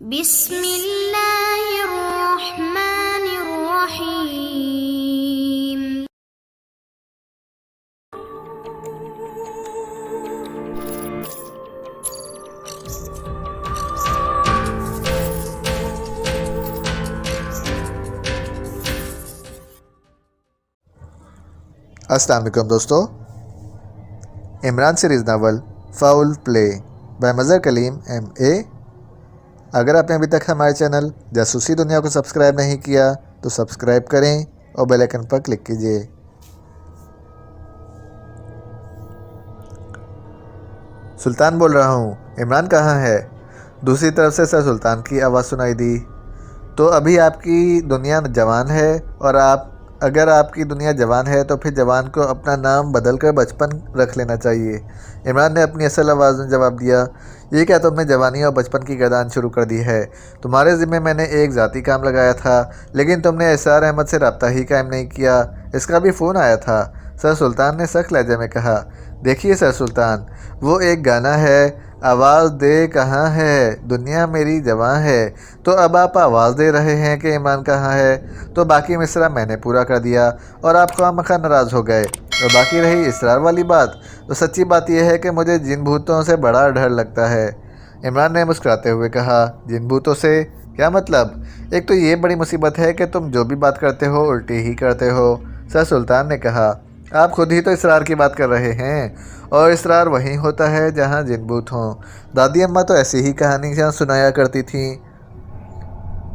बिस्मिल्लाहिर्रहमानिर्रहीम। अस्सलाम वालेकुम दोस्तों। Imran series novel foul play by Mazhar Kaleem MA। अगर आपने अभी तक हमारे चैनल जासूसी दुनिया को सब्सक्राइब नहीं किया तो सब्सक्राइब करें और बेल आइकन पर क्लिक कीजिए। सुल्तान बोल रहा हूँ, इमरान कहाँ है? दूसरी तरफ से सर सुल्तान की आवाज़ सुनाई दी। तो अभी आपकी दुनिया जवान है और अगर आपकी दुनिया जवान है तो फिर जवान को अपना नाम बदल कर बचपन रख लेना चाहिए। इमरान ने अपनी असल आवाज़ में जवाब दिया, ये क्या तुमने जवानी और बचपन की गर्दान शुरू कर दी है? तुम्हारे ज़िम्मे मैंने एक ज़ाती काम लगाया था, लेकिन तुमने एसआर अहमद से रब्ता ही कायम नहीं किया। इसका भी फ़ोन आया था, सर सुल्तान ने सख्त लहजे में कहा। देखिए सर सुल्तान, वो एक गाना है, आवाज़ दे कहाँ है दुनिया मेरी जवां है। तो अब आप आवाज़ दे रहे हैं कि इमरान कहाँ है, तो बाकी मिसरा मैंने पूरा कर दिया और आप खामखा नाराज़ हो गए। और बाकी रही इसरार वाली बात, तो सच्ची बात यह है कि मुझे जिन भूतों से बड़ा डर लगता है। इमरान ने मुस्कुराते हुए कहा, जिन भूतों से? क्या मतलब? एक तो ये बड़ी मुसीबत है कि तुम जो भी बात करते हो उल्टी ही करते हो। सर सुल्तान ने कहा, आप खुद ही तो इसरार की बात कर रहे हैं, और इसरार वहीं होता है जहाँ जिन भूत हों। दादी अम्मा तो ऐसी ही कहानियाँ सुनाया करती थीं।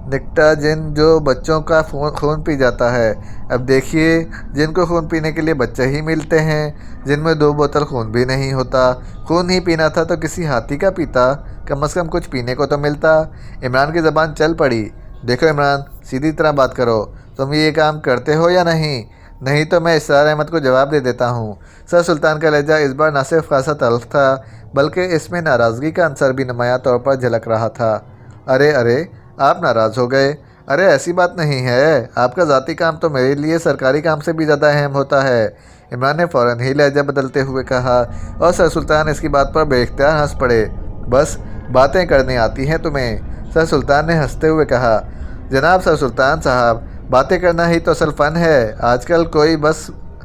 निकटा जिन जो बच्चों का खून पी जाता है। अब देखिए, जिनको खून पीने के लिए बच्चे ही मिलते हैं जिनमें 2 बोतल खून भी नहीं होता। खून ही पीना था तो किसी हाथी का पीता, कम से कम कुछ पीने को तो मिलता। इमरान की ज़बान चल पड़ी। देखो इमरान, सीधी तरह बात करो, तुम ये काम करते हो या नहीं? नहीं तो मैं इसरार अहमद को जवाब दे देता हूँ। सर सुल्तान का लहजा इस बार न सिर्फ खासा तल्ख था, बल्कि इसमें नाराज़गी का अंसर भी नुमायां तौर पर झलक रहा था। अरे अरे, आप नाराज़ हो गए? अरे ऐसी बात नहीं है, आपका ज़ाती काम तो मेरे लिए सरकारी काम से भी ज़्यादा अहम होता है। इमरान ने फ़ौरन ही लहजा बदलते हुए कहा, और सर सुल्तान इसकी बात पर बेख्तियार हंस पड़े। बस बातें करने आती हैं तुम्हें? सर सुल्तान ने हंसते हुए कहा। जनाब सर सुल्तान साहब, बातें करना ही तो असल फ़न है। आजकल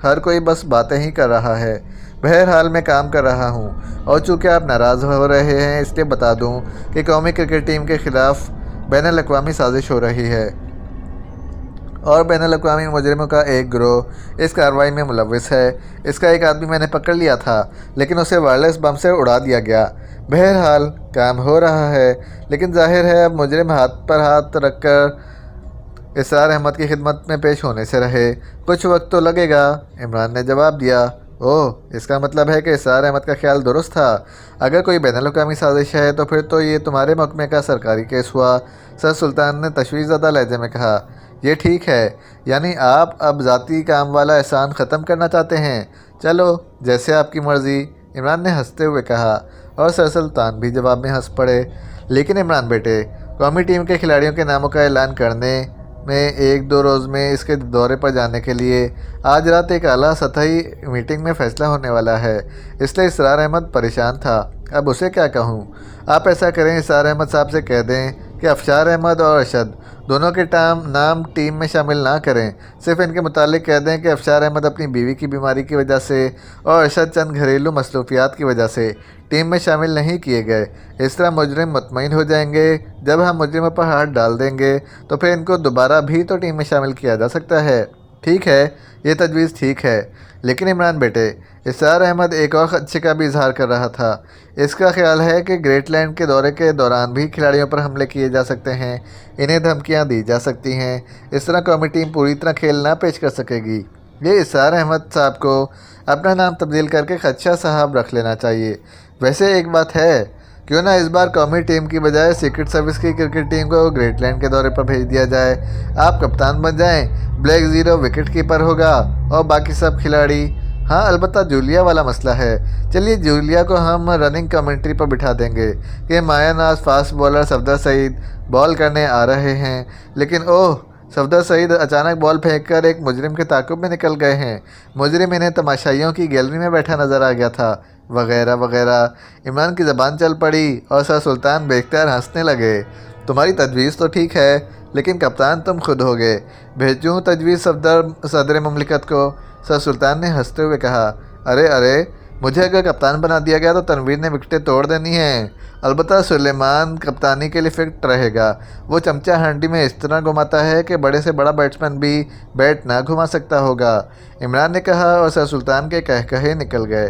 हर कोई बस बातें ही कर रहा है। बहरहाल मैं काम कर रहा हूँ, और चूँकि आप नाराज़ हो रहे हैं इसलिए बता दूँ कि कौमी क्रिकेट टीम के ख़िलाफ़ बैनुल-अक़वामी साजिश हो रही है, और बैनुल-अक़वामी मुजरिमों का एक गिरोह इस कार्रवाई में मुलव्विस है। इसका एक आदमी मैंने पकड़ लिया था, लेकिन उसे वायरलेस बम से उड़ा दिया गया। बहरहाल काम हो रहा है, लेकिन जाहिर है अब मुजरिम हाथ पर हाथ रखकर इसरार अहमद की खिदमत में पेश होने से रहे। कुछ वक्त तो लगेगा, इमरान ने जवाब दिया। ओह, इसका मतलब है कि इसरार अहमद का ख्याल दुरुस्त था। अगर कोई बैनुल-अक़वामी साजिश है तो फिर तो ये तुम्हारे महकमे का सरकारी केस हुआ। सर सुल्तान ने तशवीशज़दा लहजे में कहा। ये ठीक है, यानी आप अब ज़ाती काम वाला एहसान ख़त्म करना चाहते हैं? चलो, जैसे आपकी मर्ज़ी, इमरान ने हंसते हुए कहा, और सर सुल्तान भी जवाब में हंस पड़े। लेकिन इमरान बेटे, कौमी टीम के खिलाड़ियों के नामों का ऐलान करने में 1-2 रोज़ में इसके दौरे पर जाने के लिए आज रात एक आला सतही मीटिंग में फ़ैसला होने वाला है, इसलिए इसरार अहमद परेशान था। अब उसे क्या कहूँ? आप ऐसा करें, इसरार अहमद साहब से कह दें कि अफशार अहमद और अरशद दोनों के नाम टीम में शामिल ना करें। सिर्फ इनके मुतालिक कह दें कि अफशार अहमद अपनी बीवी की बीमारी की वजह से और अरशद चंद घरेलू मसरूफियात की वजह से टीम में शामिल नहीं किए गए। इस तरह मुजरिम मुतमईन हो जाएंगे। जब हम मुजरिमों पर हाथ डाल देंगे तो फिर इनको दोबारा भी तो टीम में शामिल किया जा सकता है। ठीक है, ये तजवीज़ ठीक है, लेकिन इमरान बेटे, इसरार अहमद एक और खदशे का भी इजहार कर रहा था। इसका ख्याल है कि ग्रेटलैंड के दौरे के दौरान भी खिलाड़ियों पर हमले किए जा सकते हैं, इन्हें धमकियां दी जा सकती हैं। इस तरह कौमी टीम पूरी तरह खेल ना पेश कर सकेगी। ये इसरार अहमद साहब को अपना नाम तब्दील करके खदशा साहब रख लेना चाहिए। वैसे एक बात है, क्यों ना इस बार कौमी टीम की बजाय सीक्रेट सर्विस की क्रिकेट टीम को ग्रेटलैंड के दौरे पर भेज दिया जाए। आप कप्तान बन जाएं, ब्लैक ज़ीरो विकेट कीपर होगा और बाकी सब खिलाड़ी। हाँ, अलबत्ता जूलिया वाला मसला है। चलिए, जूलिया को हम रनिंग कमेंट्री पर बिठा देंगे कि मायानाज fast bowler Safdar Saeed ball करने आ रहे हैं, लेकिन ओह, सफदर सईद अचानक बॉल फेंककर एक मुजरिम के ताक़ुब में निकल गए हैं। मुजरिम इन्हें तमाशाइयों की गैलरी में बैठा नज़र आ गया था, वगैरह वगैरह। इमरान की ज़बान चल पड़ी और सर सुल्तान बेख्तियार हंसने लगे। तुम्हारी तजवीज़ तो ठीक है, लेकिन कप्तान तुम खुद होगे। भेजूँ तजवीज़ सदर ममलिकत को? सर सुल्तान ने हंसते हुए कहा। अरे अरे, मुझे अगर कप्तान बना दिया गया तो तनवीर ने विकेटें तोड़ देनी हैं। अलबत्ता सुलेमान कप्तानी के लिए फिट रहेगा। वो चमचा हांडी में इस तरह घुमाता है कि बड़े से बड़ा बैट्समैन भी बैट ना घुमा सकता होगा, इमरान ने कहा, और सर सुल्तान के कहे निकल गए।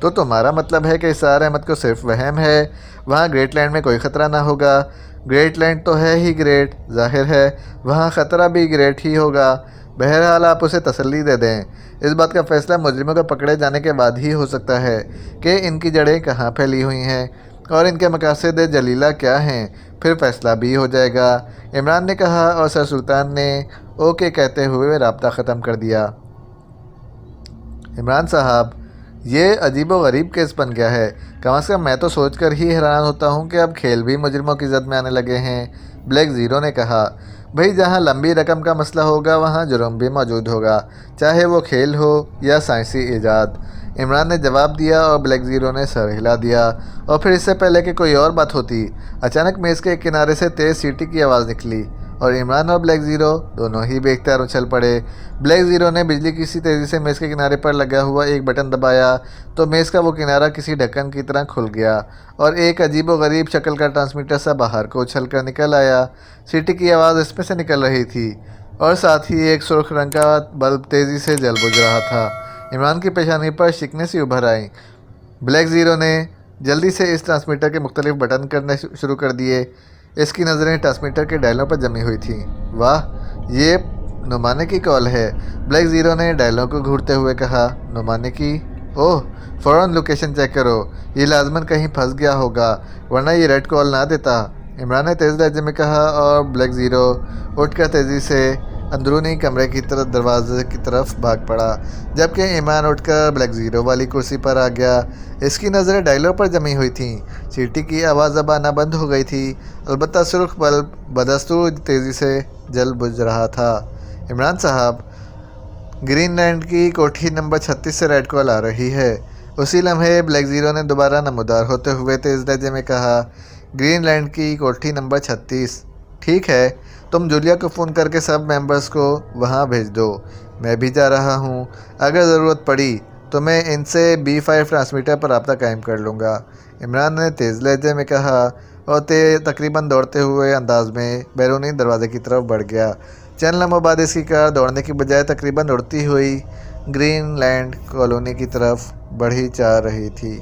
तो तुम्हारा मतलब है कि इसार अहमद को सिर्फ वहम है, वहाँ ग्रेटलैंड में कोई ख़तरा ना होगा? ग्रेटलैंड तो है ही ग्रेट, जाहिर है वहाँ ख़तरा भी ग्रेट ही होगा। बहरहाल आप उसे तसल्ली दे दें। इस बात का फ़ैसला मुजरिमों के पकड़े जाने के बाद ही हो सकता है कि इनकी जड़ें कहाँ फैली हुई हैं और इनके मकासद जलीला क्या हैं, फिर फ़ैसला भी हो जाएगा, इमरान ने कहा, और सर सुल्तान ने ओके कहते हुए रब्ता ख़त्म कर दिया। इमरान साहब, ये अजीब व गरीब केस बन गया है। कम से कम मैं तो सोचकर ही हैरान होता हूँ कि अब खेल भी मुजरिमों की जद में आने लगे हैं, ब्लैक ज़ीरो ने कहा। भाई, जहाँ लंबी रकम का मसला होगा वहाँ जुर्म भी मौजूद होगा, चाहे वो खेल हो या साइंसी ईजाद, इमरान ने जवाब दिया, और ब्लैक ज़ीरो ने सर हिला दिया। और फिर इससे पहले कि कोई और बात होती, अचानक मेज़ के एक किनारे से तेज़ सीटी की आवाज़ निकली और इमरान और ब्लैक ज़ीरो दोनों ही बेख्तियार उछल पड़े। ब्लैक ज़ीरो ने बिजली की सी तेज़ी से मेज़ के किनारे पर लगा हुआ एक बटन दबाया तो मेज़ का वो किनारा किसी ढक्कन की तरह खुल गया और एक अजीब व गरीब शक्ल का ट्रांसमीटर सा बाहर को उछल कर निकल आया। सीटी की आवाज़ इसमें से निकल रही थी और साथ ही एक सुर्ख रंग का बल्ब तेज़ी से जल बुझ रहा था। इमरान की पेशानी पर शिकने सी उभर आई। ब्लैक ज़ीरो ने जल्दी से इस ट्रांसमीटर के मुख्तलिफ बटन करने शुरू कर दिए। इसकी नज़रें ट्रांसमीटर के डायलों पर जमी हुई थीं। वाह, ये नुमाने की कॉल है, ब्लैक ज़ीरो ने डायलों को घूरते हुए कहा। नुमाने की? ओह, फ़ौरन लोकेशन चेक करो, ये लाजमन कहीं फंस गया होगा, वरना ये रेड कॉल ना देता, इमरान ने तेज़ लहजे में कहा, और ब्लैक ज़ीरो उठकर तेज़ी से अंदरूनी कमरे की तरफ दरवाजे की तरफ भाग पड़ा, जबकि इमरान उठकर ब्लैक ज़ीरो वाली कुर्सी पर आ गया। इसकी नज़रें डायलों पर जमी हुई थीं। सीटी की आवाज़ अब आना बंद हो गई थी, अलबत्ता सुर्ख बल्ब बदस्तूर तेज़ी से जल बुझ रहा था। इमरान साहब, ग्रीनलैंड की कोठी नंबर 36 से रेड कॉल आ रही है। उसी लम्हे ब्लैक ज़ीरो ने दोबारा नमूदार होते हुए तेज़ लहजे में कहा। ग्रीनलैंड की कोठी नंबर 36। ठीक है, तुम जूलिया को फ़ोन करके सब मेंबर्स को वहाँ भेज दो। मैं भी जा रहा हूँ। अगर ज़रूरत पड़ी तो मैं इनसे B5 ट्रांसमीटर पर रब्ता कायम कर लूँगा, इमरान ने तेज़ लहजे में कहा और तकरीबन दौड़ते हुए अंदाज में बैरूनी दरवाजे की तरफ बढ़ गया। चंद लम्हों बाद इसकी कार दौड़ने की बजाय तकरीबन उड़ती हुई ग्रीनलैंड कॉलोनी की तरफ बढ़ी जा रही थी।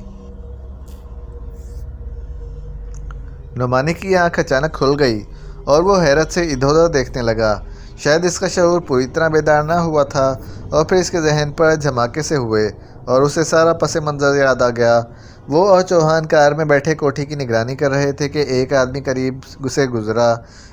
नुमानी की आंख अचानक खुल गई और वो हैरत से इधर उधर देखने लगा। शायद इसका शऊर पूरी तरह बेदार ना हुआ था और फिर इसके जहन पर धमाके से हुए और उसे सारा पस मंज़र याद आ गया। वो और चौहान कार में बैठे कोठी की निगरानी कर रहे थे कि एक आदमी करीब से गुजरा।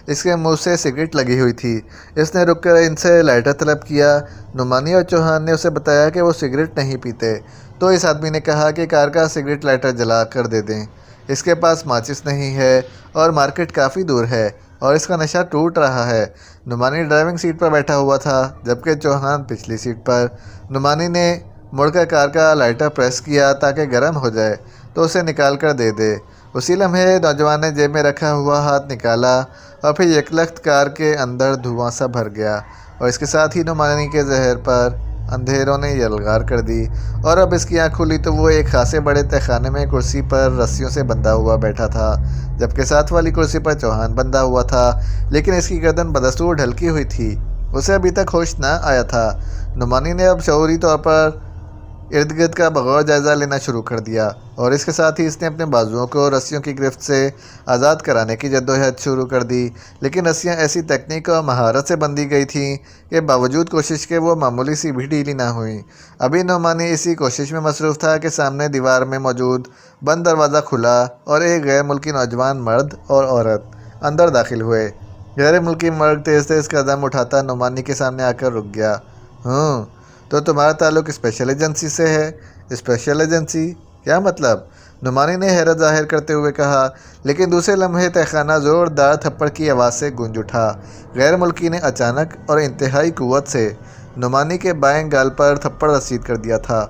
इसके मुंह से सिगरेट लगी हुई थी। इसने रुककर इनसे लाइटर तलब किया। नुमानी और चौहान ने उसे बताया कि वो सिगरेट नहीं पीते, तो इस आदमी ने कहा कि कार का सिगरेट लाइटर जला कर दे दें। इसके पास माचिस नहीं है और मार्केट काफ़ी दूर है और इसका नशा टूट रहा है। नुमानी ड्राइविंग सीट पर बैठा हुआ था जबकि चौहान पिछली सीट पर। नुमानी ने मुड़कर कार का लाइटर प्रेस किया ताकि गर्म हो जाए तो उसे निकाल कर दे दे। उसी लम्हे नौजवान ने जेब में रखा हुआ हाथ निकाला और फिर यकलख्त कार के अंदर धुआं सा भर गया और इसके साथ ही नुमानी के जहर पर अंधेरों ने यलगार कर दी और अब इसकी आँख खुली तो वो एक खासे बड़े तहखाने में कुर्सी पर रस्सियों से बंधा हुआ बैठा था, जबकि साथ वाली कुर्सी पर चौहान बंधा हुआ था, लेकिन इसकी गर्दन बदस्तूर ढलकी हुई थी। उसे अभी तक होश न आया था। नुमानी ने अब शऊरी तौर पर इर्द गिर्द का बगौर जायज़ा लेना शुरू कर दिया और इसके साथ ही इसने अपने बाजुओं को रस्सियों की गिरफ्त से आज़ाद कराने की जद्दोजहद शुरू कर दी, लेकिन रस्सियाँ ऐसी तकनीक और महारत से बंधी गई थीं कि बावजूद कोशिश के वो मामूली सी भी ढीली ना हुई। अभी नुमानी इसी कोशिश में मसरूफ़ था कि सामने दीवार में मौजूद बंद दरवाज़ा खुला और एक गैर मुल्की नौजवान मर्द और औरत अंदर दाखिल हुए। गैर मुल्की मर्द तेज़ तेज़ कदम उठाता नुमानी के सामने आकर रुक गया। तो तुम्हारा ताल्लुक़ स्पेशल एजेंसी से है? Special agency? क्या मतलब? नुमानी ने हैरत जाहिर करते हुए कहा, लेकिन दूसरे लम्हे तहखाना ज़ोरदार थप्पड़ की आवाज़ से गूंज उठा। गैर मुल्की ने अचानक और इंतहाई क़ुव्वत से नुमानी के बाएं गाल पर थप्पड़ रसीद कर दिया था।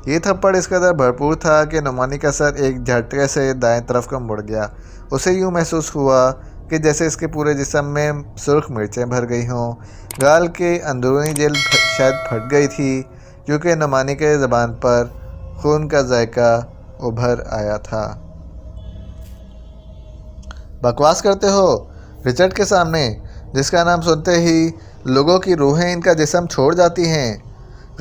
ये थप्पड़ इस कदर भरपूर था कि नुमानी का सर एक झटके से दाएं तरफ को मुड़ गया। उसे यूँ महसूस हुआ कि जैसे इसके पूरे जिस्म में सुर्ख मिर्चें भर गई हों। गाल के अंदरूनी जेल शायद फट गई थी, क्योंकि नुमानी के ज़बान पर खून का जायका उभर आया था। बकवास करते हो? रिचर्ड के सामने, जिसका नाम सुनते ही लोगों की रूहें इनका जिस्म छोड़ जाती हैं,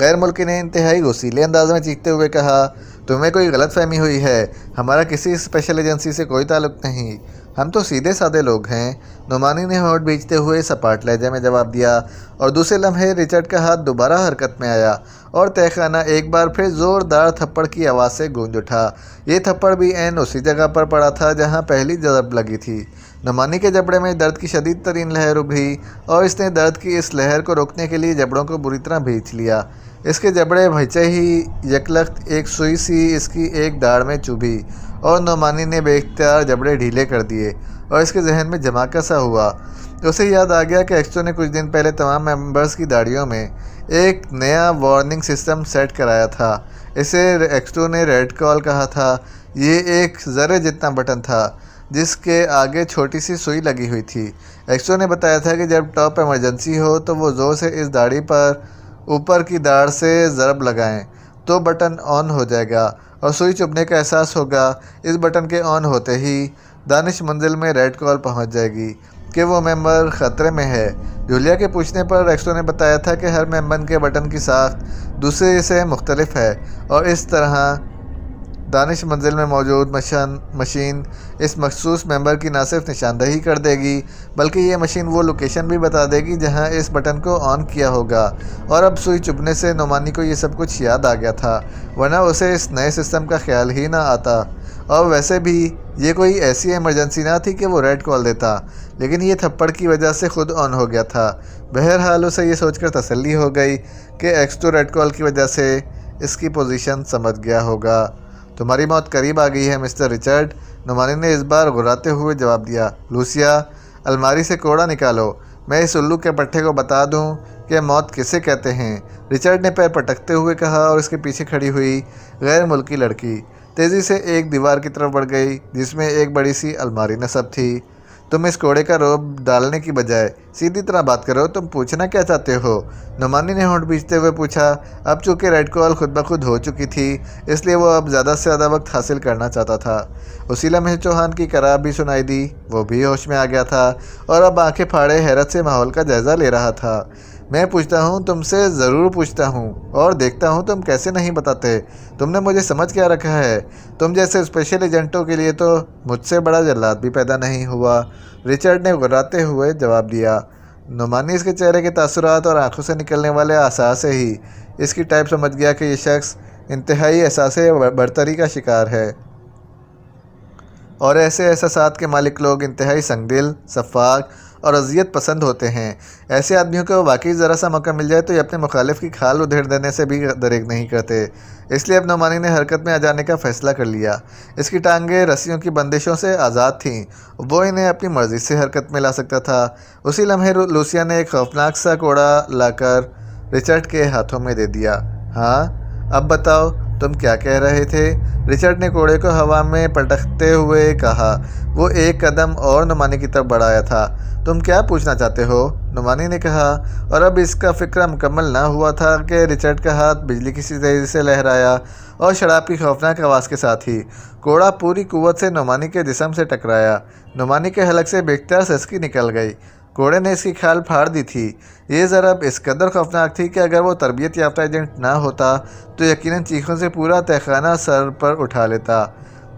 गैर मुल्की ने इंतहाई गुस्सीले अंदाज में चीखते हुए कहा। तुम्हें कोई गलत फहमी हुई है। हमारा किसी स्पेशल एजेंसी से कोई ताल्लुक नहीं। हम तो सीधे साधे लोग हैं। नुमानी ने होठ भींचते हुए सपाट लहजे में जवाब दिया, और दूसरे लम्हे रिचर्ड का हाथ दोबारा हरकत में आया और तहखाना एक बार फिर ज़ोरदार थप्पड़ की आवाज़ से गूंज उठा। ये थप्पड़ भी ऐन उसी जगह पर पड़ा था जहाँ पहली ज़रब लगी थी। नुमानी के जबड़े में दर्द की शदीद तरीन लहर उभरी, और इसने दर्द की इस लहर को रोकने के लिए जबड़ों को बुरी तरह भींच लिया। इसके जबड़े भींचे ही यकलख्त एक सुई सी इसकी एक दाढ़ में चुभी, और नुमानी ने बेख्तियार जबड़े ढीले कर दिए, और इसके जहन में धमाका सा हुआ। उसे याद आ गया कि एक्सो ने कुछ दिन पहले तमाम मेंबर्स की दाढ़ियों में एक नया वार्निंग सिस्टम सेट कराया था। इसे एक्सो ने रेड कॉल कहा था। ये एक ज़रे जितना बटन था जिसके आगे छोटी सी सुई लगी हुई थी। एक्सो ने बताया था कि जब टॉप इमरजेंसी हो तो वो ज़ोर से इस दाढ़ी पर ऊपर की दाढ़ से ज़रब लगाएं तो बटन ऑन हो जाएगा और सुई चुभने का एहसास होगा। इस बटन के ऑन होते ही दानिश मंजिल में रेड कॉल पहुंच जाएगी कि वो मेंबर ख़तरे में है। जूलिया के पूछने पर एक्सो ने बताया था कि हर मेंबर के बटन की साख्त दूसरे से मुख्तलिफ है, और इस तरह दानिश मंजिल में मौजूद मशीन इस मखसूस मेंबर की न सिर्फ निशानदही कर देगी, बल्कि ये मशीन वो लोकेशन भी बता देगी जहां इस बटन को ऑन किया होगा। और अब सुई चुभने से नुमानी को ये सब कुछ याद आ गया था, वरना उसे इस नए सिस्टम का ख्याल ही ना आता। और वैसे भी ये कोई ऐसी इमरजेंसी ना थी कि वो रेड कॉल देता, लेकिन ये थप्पड़ की वजह से खुद ऑन हो गया था। बहरहाल उसे ये सोचकर तसल्ली हो गई कि एक्स तो रेड कॉल की वजह से इसकी पोजीशन समझ गया होगा। तुम्हारी मौत करीब आ गई है मिस्टर रिचर्ड, नुमानी ने इस बार घुराते हुए जवाब दिया। लूसिया, अलमारी से कोड़ा निकालो, मैं इस उल्लू के पट्टे को बता दूं कि मौत किसे कहते हैं। रिचर्ड ने पैर पटकते हुए कहा, और उसके पीछे खड़ी हुई गैर मुल्की लड़की तेज़ी से एक दीवार की तरफ बढ़ गई जिसमें एक बड़ी सी अलमारी नस्ब थी। तुम इस कोड़े का रोब डालने की बजाय सीधी तरह बात करो, तुम पूछना क्या चाहते हो? नुमानी ने होंठ भींचते हुए पूछा। अब चूँकि रेड कॉल खुद ब खुद हो चुकी थी, इसलिए वो अब ज़्यादा से ज़्यादा वक्त हासिल करना चाहता था। उसी लम्हे चौहान की कराह भी सुनाई दी। वो भी होश में आ गया था और अब आंखें फाड़े हैरत से माहौल का जायज़ा ले रहा था। मैं पूछता हूँ, तुमसे ज़रूर पूछता हूँ, और देखता हूँ तुम कैसे नहीं बताते। तुमने मुझे समझ क्या रखा है? तुम जैसे स्पेशल एजेंटों के लिए तो मुझसे बड़ा जल्लाद भी पैदा नहीं हुआ, रिचर्ड ने गुर्राते हुए जवाब दिया। नुमानी इसके चेहरे के तासुरात और आंखों से निकलने वाले आसार से ही इसकी टाइप समझ गया कि यह शख्स इंतहाई एहसास बरतरी का शिकार है, और ऐसे एहसासात के मालिक लोग इंतहाई संगदिल, शफ़ाक और अजियत पसंद होते हैं। ऐसे आदमियों को वाकई ज़रा सा मौका मिल जाए तो ये अपने मुखालिफ की खाल उधेड़ देने से भी दरेग नहीं करते। इसलिए अब नुमानी ने हरकत में आ जाने का फ़ैसला कर लिया। इसकी टांगें रस्सियों की बंदिशों से आज़ाद थीं, वो इन्हें अपनी मर्ज़ी से हरकत में ला सकता था। उसी लम्हे लूसिया ने एक खौफनाक सा कोड़ा लाकर रिचर्ड के हाथों में दे दिया। हाँ, अब बताओ तुम क्या कह रहे थे? रिचर्ड ने कोड़े को हवा में पटकते हुए कहा। वो एक कदम और नुमानी की तरफ बढ़ाया था। तुम क्या पूछना चाहते हो? नुमानी ने कहा, और अब इसका फिक्र मुकम्मल ना हुआ था कि रिचर्ड का हाथ बिजली की सी तेज़ी से लहराया, और शराब की खौफनाक आवाज़ के साथ ही कोड़ा पूरी कुव्वत से नुमानी के जिस्म से टकराया। नुमानी के हलक से बेख्तियार सिसकी निकल गई। कोड़े ने इसकी खाल फाड़ दी थी। ये ज़रब इस कदर खौफनाक थी कि अगर वो तरबियत याफ्ता एजेंट ना होता तो यकीनन चीखों से पूरा तहखाना सर पर उठा लेता।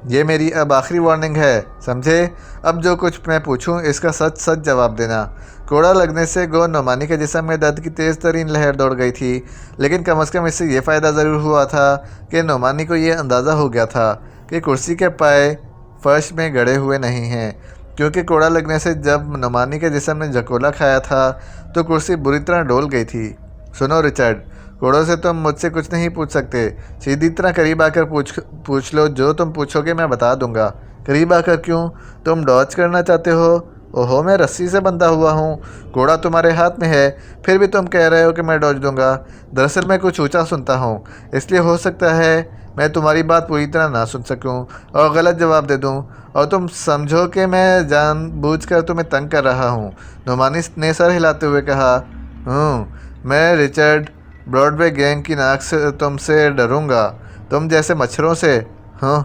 ये मेरी अब आखिरी वार्निंग है, समझे? अब जो कुछ मैं पूछूं इसका सच सच जवाब देना। कोड़ा लगने से गो नुमानी के जिस्म में दर्द की तेज़ तरीन लहर दौड़ गई थी, लेकिन कम अज़ कम इससे ये फ़ायदा ज़रूर हुआ था कि नुमानी को ये अंदाज़ा हो गया था कि कुर्सी के पाए फर्श में गड़े हुए नहीं हैं, क्योंकि कोड़ा लगने से जब नुमानी के जिस्म ने झकोला खाया था तो कुर्सी बुरी तरह डोल गई थी। सुनो रिचर्ड, कोड़ों से तुम मुझसे कुछ नहीं पूछ सकते। सीधी तरह करीब आकर पूछ लो, जो तुम पूछोगे मैं बता दूंगा। करीब आकर क्यों? तुम डॉज करना चाहते हो? ओहो, मैं रस्सी से बंधा हुआ हूँ, कोड़ा तुम्हारे हाथ में है, फिर भी तुम कह रहे हो कि मैं डॉज दूंगा। दरअसल मैं कुछ ऊँचा सुनता हूँ, इसलिए हो सकता है मैं तुम्हारी बात पूरी तरह ना सुन सकूं और गलत जवाब दे दूं और तुम समझो कि मैं जानबूझकर तुम्हें तंग कर रहा हूं। नुमानी ने सर हिलाते हुए कहा, मैं रिचर्ड ब्रॉडवे गैंग की नाक से तुमसे डरूंगा, तुम जैसे मच्छरों से। हाँ,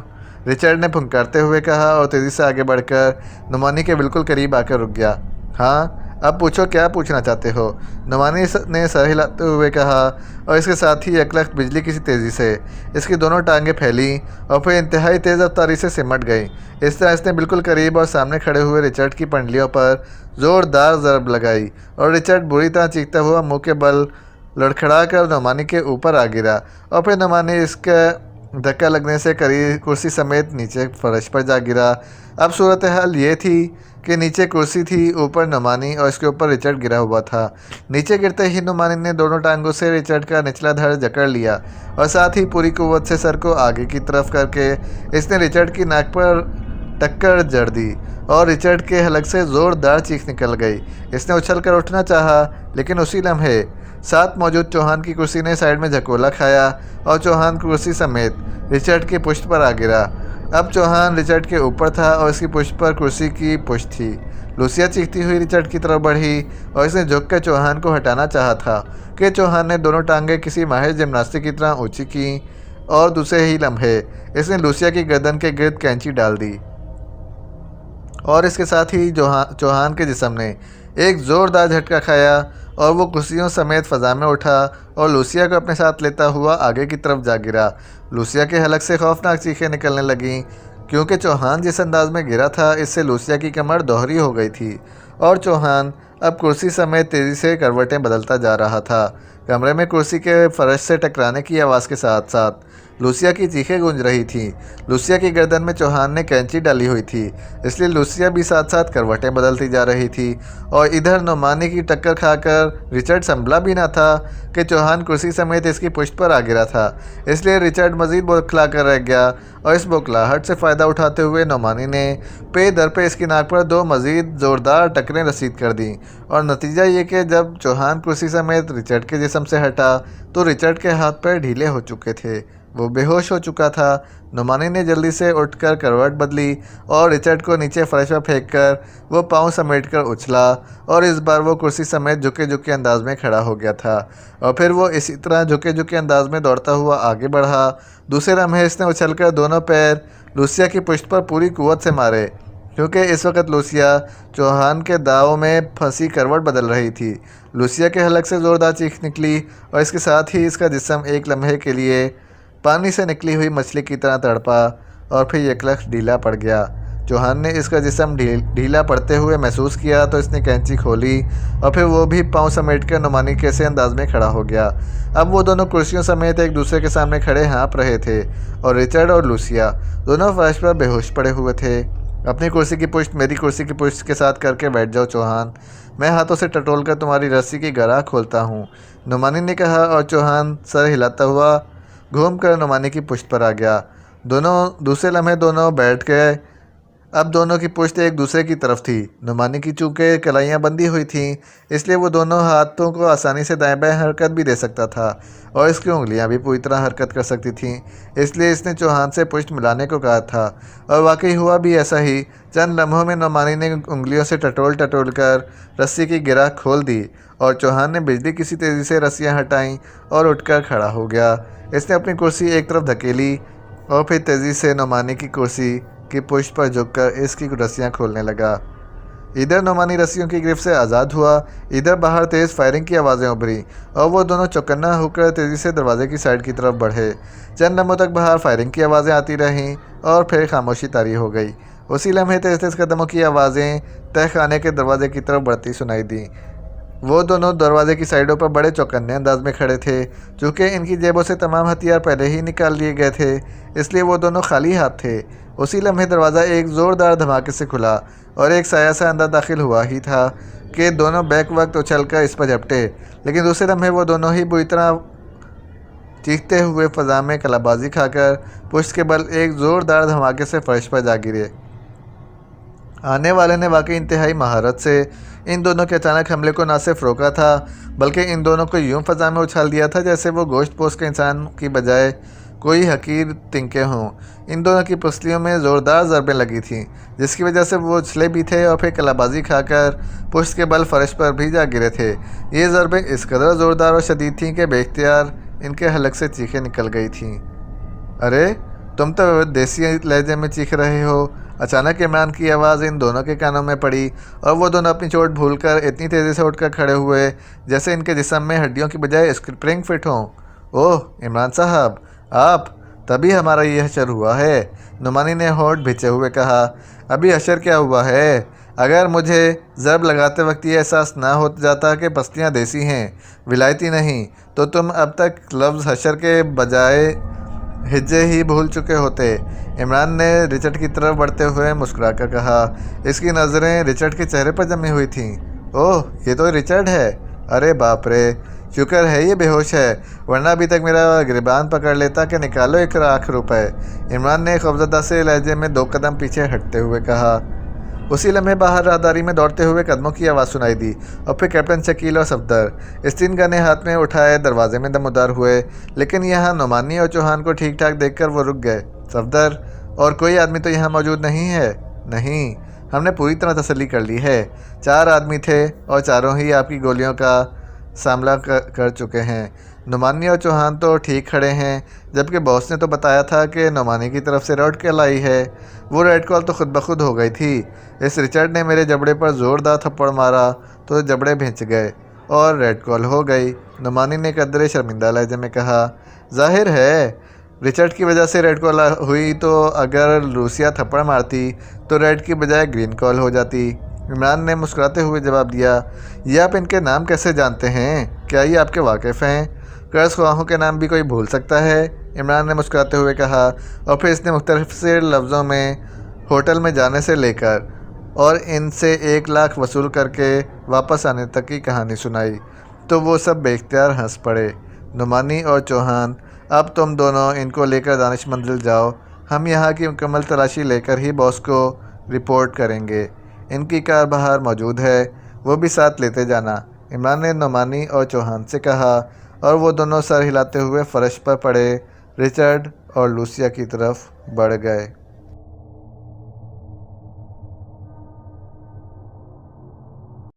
रिचर्ड ने फुंकारते हुए कहा और तेज़ी से आगे बढ़कर नुमानी के बिल्कुल करीब आकर रुक गया। हाँ, अब पूछो क्या पूछना चाहते हो, नुमानी ने सर हिलाते हुए कहा और इसके साथ ही यकलख्त बिजली किसी तेज़ी से इसकी दोनों टांगें फैली और फिर इंतहाई तेज़ रफ्तारी से सिमट गई। इस तरह इसने बिल्कुल करीब और सामने खड़े हुए रिचर्ड की पंडलियों पर ज़ोरदार ज़रब लगाई और रिचर्ड बुरी तरह चीखता हुआ मुंह के बल लड़खड़ा कर नुमानी के ऊपर आ गिरा और फिर नुमानी इसका धक्का लगने से करी कुर्सी समेत नीचे फर्श पर जा गिरा। अब सूरत हाल ये थी कि नीचे कुर्सी थी, ऊपर नुमानी और इसके ऊपर रिचर्ड गिरा हुआ था। नीचे गिरते ही नुमानी ने दोनों टांगों से रिचर्ड का निचला धड़ जकड़ लिया और साथ ही पूरी कुव्वत से सर को आगे की तरफ करके इसने रिचर्ड की नाक पर टक्कर जड़ दी और रिचर्ड के हलक से ज़ोरदार चीख निकल गई। इसने उछलकर उठना चाहा, लेकिन उसी लम्हे साथ मौजूद चौहान की कुर्सी ने साइड में झकोला खाया और चौहान कुर्सी समेत रिचर्ड की पुश्त पर आ गिरा। अब चौहान रिचर्ड के ऊपर था और इसकी पुश्त पर कुर्सी की पुश्त थी। लूसिया चीखती हुई रिचर्ड की तरफ बढ़ी और इसने झुककर चौहान को हटाना चाहा था कि चौहान ने दोनों टांगें किसी माहिर जिम्नास्टिक की तरह ऊंची की और दूसरे ही लम्हे इसने लूसिया की गर्दन के गिर्द कैंची डाल दी और इसके साथ ही चौहान के जिस्म ने एक ज़ोरदार झटका खाया और वो कुर्सियों समेत फ़ज़ा में उठा और लूसिया को अपने साथ लेता हुआ आगे की तरफ जा गिरा। लूसिया के हलक से खौफनाक चीखें निकलने लगीं क्योंकि चौहान जिस अंदाज में गिरा था इससे लूसिया की कमर दोहरी हो गई थी और चौहान अब कुर्सी समेत तेज़ी से करवटें बदलता जा रहा था। कमरे में कुर्सी के फर्श से टकराने की आवाज़ के साथ साथ लूसिया की चीखें गूंज रही थीं। लूसिया की गर्दन में चौहान ने कैंची डाली हुई थी, इसलिए लूसिया भी साथ साथ करवटें बदलती जा रही थी और इधर नुमानी की टक्कर खाकर रिचर्ड संभला भी ना था कि चौहान कुर्सी समेत इसकी पुश्त पर आ गिरा था। इसलिए रिचर्ड मज़ीद बौखला कर रह गया और इस बौखलाहट से फ़ायदा उठाते हुए नुमानी ने पे दर पे इसकी नाक पर दो मज़ीद ज़ोरदार टक्करें रसीद कर दी और नतीजा ये कि जब चौहान कुर्सी समेत रिचर्ड के जिस्म से हटा तो रिचर्ड के हाथ पैर ढीले हो चुके थे, वो बेहोश हो चुका था। नुमानी ने जल्दी से उठकर करवट बदली और रिचर्ड को नीचे फर्श पर फेंककर वो पाँव समेटकर उछला और इस बार वो कुर्सी समेत झुके झुके अंदाज में खड़ा हो गया था और फिर वो इसी तरह झुके झुके अंदाज में दौड़ता हुआ आगे बढ़ा। दूसरे लम्हे इसने उछलकर दोनों पैर लूसिया की पुश्त पर पूरी कुव्वत से मारे क्योंकि इस वक्त लूसिया चौहान के दाव में फंसी करवट बदल रही थी। लूसिया के हलक से ज़ोरदार चीख निकली और इसके साथ ही इसका जिस्म एक लम्हे के लिए पानी से निकली हुई मछली की तरह तड़पा और फिर यकलख्त ढीला पड़ गया। चौहान ने इसका जिस्म ढीला पड़ते हुए महसूस किया तो इसने कैंची खोली और फिर वो भी पाँव समेटकर नुमानी के से अंदाज में खड़ा हो गया। अब वो दोनों कुर्सियों समेत एक दूसरे के सामने खड़े हाँप रहे थे और रिचर्ड और लूसिया दोनों फर्श पर बेहोश पड़े हुए थे। अपनी कुर्सी की पुश्त मेरी कुर्सी की पुश्त के साथ करके बैठ जाओ चौहान, मैं हाथों से टटोल कर तुम्हारी रस्सी की गराह खोलता हूँ, नुमानी ने कहा और चौहान सर हिलाता हुआ घूम कर नुमानी की पुश्त पर आ गया। दूसरे लम्हे दोनों बैठ गए। अब दोनों की पुश्त एक दूसरे की तरफ थी। नुमानी की चूँकि कलाइयाँ बंधी हुई थीं इसलिए वो दोनों हाथों को आसानी से दाएं बाएं हरकत भी दे सकता था और इसकी उंगलियां भी पूरी तरह हरकत कर सकती थीं। इसलिए इसने चौहान से पुश्त मिलाने को कहा था और वाकई हुआ भी ऐसा ही। चंद लम्हों में नुमानी ने उंगलियों से टटोल टटोल कर रस्सी की गिरह खोल दी और चौहान ने बिजली किसी तेज़ी से रस्सियाँ हटाईं और उठकर खड़ा हो गया। इसने अपनी कुर्सी एक तरफ धकेली और फिर तेज़ी से नुमानी की कुर्सी की पुश्त पर झुककर इसकी रस्सियाँ खोलने लगा। इधर नुमानी रस्सियों की गिरफ्त से आज़ाद हुआ, इधर बाहर तेज़ फायरिंग की आवाज़ें उभरी और वो दोनों चौकन्ना होकर तेज़ी से दरवाजे की साइड की तरफ बढ़े। चंद लम्हों तक बाहर फायरिंग की आवाज़ें आती रहीं और फिर खामोशी तारी हो गई। उसी लम्हे तेज़ तेज़ कदमों की आवाज़ें तह खाने के दरवाजे की तरफ बढ़ती सुनाई दी। वो दोनों दरवाजे की साइडों पर बड़े चौकन्ने अंदाज में खड़े थे। चूँकि इनकी जेबों से तमाम हथियार पहले ही निकाल लिए गए थे इसलिए वो दोनों खाली हाथ थे। उसी लम्हे दरवाज़ा एक ज़ोरदार धमाके से खुला और एक साया सा अंदर दाखिल हुआ ही था कि दोनों बैक वक्त उछलकर इस पर झपटे, लेकिन दूसरे लम्हे वो दोनों ही बुरी तरह चीखते हुए फ़ज़ा में कलाबाजी खाकर पुश्त के बल एक ज़ोरदार धमाके से फर्श पर जा गिरे। आने वाले ने वाकई इंतहाई महारत से इन दोनों के अचानक हमले को न सिर्फ रोका था बल्कि इन दोनों को यूं फ़ज़ा में उछाल दिया था जैसे वो गोश्त पोस्ट के इंसान की बजाय कोई हकीर तिनके हों। इन दोनों की पुसलियों में ज़ोरदार ज़रबें लगी थीं, जिसकी वजह से वो उछले भी थे और फिर कलाबाजी खाकर पुश्त के बल फर्श पर भी जा गिरे थे। ये ज़रबें इस कदर ज़ोरदार और शदीद थीं कि बेख्तियार इनके हलक से चीखें निकल गई थीं। अरे, तुम तो देसी लहजे में चीख रहे हो। अचानक इमरान की आवाज़ इन दोनों के कानों में पड़ी और वो दोनों अपनी चोट भूलकर इतनी तेज़ी से उठकर खड़े हुए जैसे इनके जिस्म में हड्डियों की बजाय स्प्रिंग फिट हों। ओह इमरान साहब, आप! तभी हमारा ये हशर हुआ है, नुमानी ने होठ भिंचे हुए कहा। अभी हशर क्या हुआ है? अगर मुझे ज़रब लगाते वक्त ये एहसास ना हो जाता कि पसलियाँ देसी हैं, विलायती नहीं, तो तुम अब तक लफ्ज़ हशर के बजाय हिज्जे ही भूल चुके होते। इमरान ने रिचर्ड की तरफ बढ़ते हुए मुस्कुराकर कहा। इसकी नज़रें रिचर्ड के चेहरे पर जमी हुई थीं। ओह, ये तो रिचर्ड है। अरे बाप रे, शुक्र है ये बेहोश है, वरना अभी तक मेरा गिरबान पकड़ लेता कि निकालो 1 लाख रुपए। इमरान ने खौफजदा से लहजे में 2 कदम पीछे हटते हुए कहा। उसी लम्हे बाहर राहदारी में दौड़ते हुए कदमों की आवाज़ सुनाई दी और फिर कैप्टन शकील और सफदर इस 3 गने हाथ में उठाए दरवाजे में दमदार हुए। लेकिन यहाँ नुमानी और चौहान को ठीक ठाक देखकर वो रुक गए। सफदर, और कोई आदमी तो यहाँ मौजूद नहीं है? नहीं, हमने पूरी तरह तसल्ली कर ली है। 4 आदमी थे और चारों ही आपकी गोलियों का सामना कर चुके हैं। नुमानी और चौहान तो ठीक खड़े हैं, जबकि बॉस ने तो बताया था कि नुमानी की तरफ से रेड कॉल आई है। वो रेड कॉल तो खुद ब खुद हो गई थी। इस रिचर्ड ने मेरे जबड़े पर ज़ोरदार थप्पड़ मारा तो जबड़े भिंच गए और रेड कॉल हो गई। नुमानी ने कदरे शर्मिंदा लहजे में कहा। जाहिर है रिचर्ड की वजह से रेड कॉल हुई, तो अगर लूसिया थप्पड़ मारती तो रेड की बजाय ग्रीन कॉल हो जाती। इमरान ने मुस्कुराते हुए जवाब दिया। ये आप इनके नाम कैसे जानते हैं? क्या ये आपके वाकिफ़ हैं? कर्ज़ ख्वाहों के नाम भी कोई भूल सकता है? इमरान ने मुस्कुराते हुए कहा और फिर इसने मुख्तलिफ से लफ्ज़ों में होटल में जाने से लेकर और इनसे 1 लाख वसूल करके वापस आने तक की कहानी सुनाई। तो वो सब बेख्तियार हंस पड़े। नुमानी और चौहान, अब तुम दोनों इनको लेकर दानिश मंजिल जाओ। हम यहाँ की मुकम्मल तलाशी लेकर ही बॉस को रिपोर्ट करेंगे। इनकी कार बाहर मौजूद है, वो भी साथ लेते जाना। इमरान ने नुमानी और चौहान से कहा और वो दोनों सर हिलाते हुए फर्श पर पड़े रिचर्ड और लूसिया की तरफ बढ़ गए।